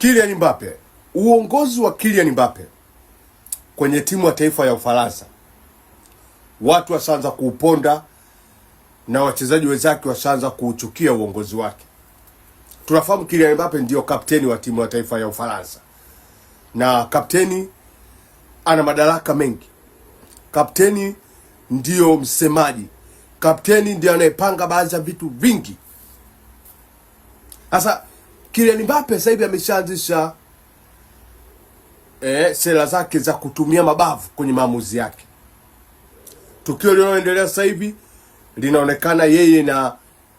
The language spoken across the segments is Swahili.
Kylian Mbappe, uongozi wa Kylian Mbappe kwenye timu ya taifa ya Ufaransa, watu washaanza kuuponda na wachezaji wenzake washaanza kuuchukia uongozi wake. Tunafahamu Kylian Mbappe ndio kapteni wa timu ya taifa ya Ufaransa, na kapteni ana madaraka mengi. Kapteni ndio msemaji, kapteni ndio anayepanga baadhi ya vitu vingi. Sasa Kylian Mbappe sasa hivi ameshaanzisha sera zake za kutumia mabavu kwenye maamuzi yake. Tukio linaloendelea sasa hivi linaonekana yeye na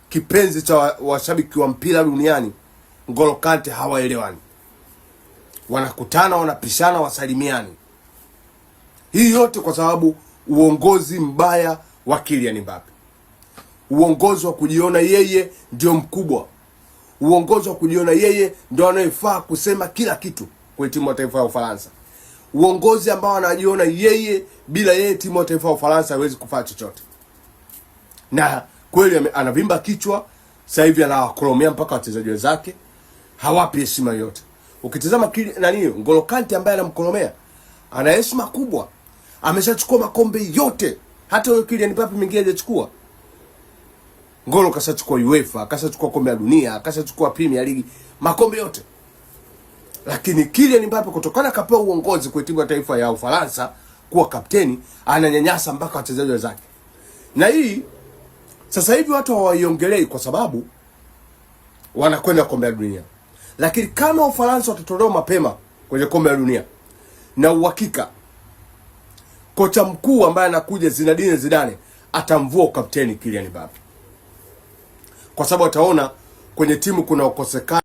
kipenzi cha washabiki wa mpira duniani N'Golo Kante hawaelewani. Wanakutana, wanapishana, wasalimiani. Hii yote kwa sababu uongozi mbaya wa Kylian Mbappe. Uongozi wa kujiona yeye ndio mkubwa. Uongozi wa kujiona yeye ndio anayefaa kusema kila kitu kwa timu ya taifa ya Ufaransa. Uongozi ambao anajiona yeye, bila yeye timu ya taifa ya Ufaransa haiwezi kufanya chochote. Na kweli anavimba kichwa, sasa hivi anawakolomea mpaka wachezaji wenzake, hawapi heshima yote. Ukitazama N'Golo Kante ambaye anamkolomea, ana heshima kubwa. Ameshachukua makombe yote. Hata huyo Kylian Mbappe mwingine hajachukua. N'Golo kashachukua UEFA, kashachukua kombe la dunia, kashachukua Premier League, makombe yote. Lakini Kylian Mbappe kutokana kapewa uongozi kwa timu ya taifa ya Ufaransa kuwa kapteni, ananyanyasa mpaka wachezaji wenzake. Na hii sasa hivi watu hawaiongelei kwa sababu wanakwenda kombe la dunia. Lakini kama Ufaransa watatolewa mapema kwenye kombe la dunia, na uhakika kocha mkuu ambaye anakuja Zinedine Zidane atamvua ukapteni Kylian Mbappe. Kwa sababu ataona kwenye timu kuna ukosekana